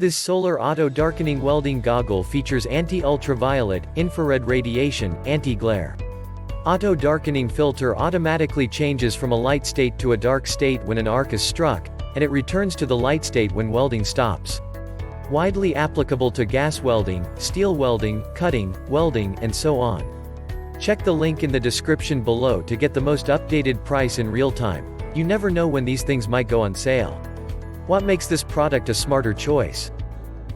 This solar auto-darkening welding goggle features anti-ultraviolet, infrared radiation, anti-glare. Auto-darkening filter automatically changes from a light state to a dark state when an arc is struck, and it returns to the light state when welding stops. Widely applicable to gas welding, steel welding, cutting, welding, and so on. Check the link in the description below to get the most updated price in real time. You never know when these things might go on sale. What makes this product a smarter choice?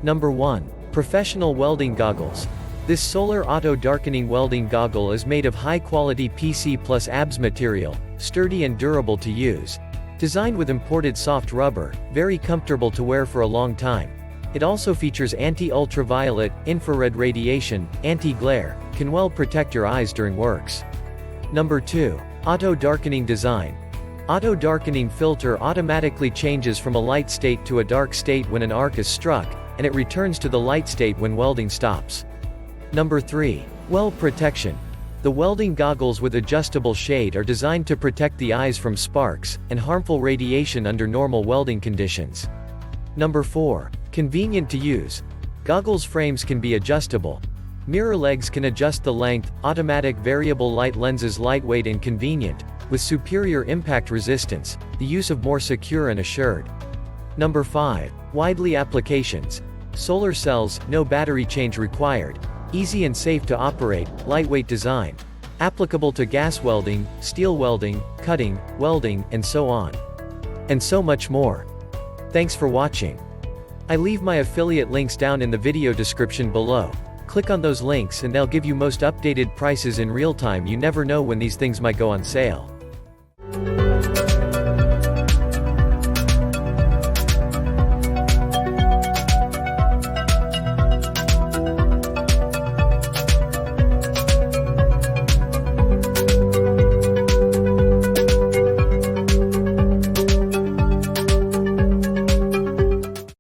Number 1. Professional welding goggles. This solar auto-darkening welding goggle is made of high-quality PC plus ABS material, sturdy and durable to use. Designed with imported soft rubber, very comfortable to wear for a long time. It also features anti-ultraviolet, infrared radiation, anti-glare, can well protect your eyes during works. Number 2. Auto-darkening design. Auto-darkening filter automatically changes from a light state to a dark state when an arc is struck, and it returns to the light state when welding stops. Number 3. Weld protection. The welding goggles with adjustable shade are designed to protect the eyes from sparks and harmful radiation under normal welding conditions. Number 4. Convenient to use. Goggles frames can be adjustable. Mirror legs can adjust the length, automatic variable light lenses lightweight and convenient, with superior impact resistance, the use of more secure and assured. Number 5. Widely applications. Solar cells, no battery change required. Easy and safe to operate, lightweight design. Applicable to gas welding, steel welding, cutting, welding, and so on. And so much more. Thanks for watching. I leave my affiliate links down in the video description below. Click on those links and they'll give you most updated prices in real time. You never know when these things might go on sale.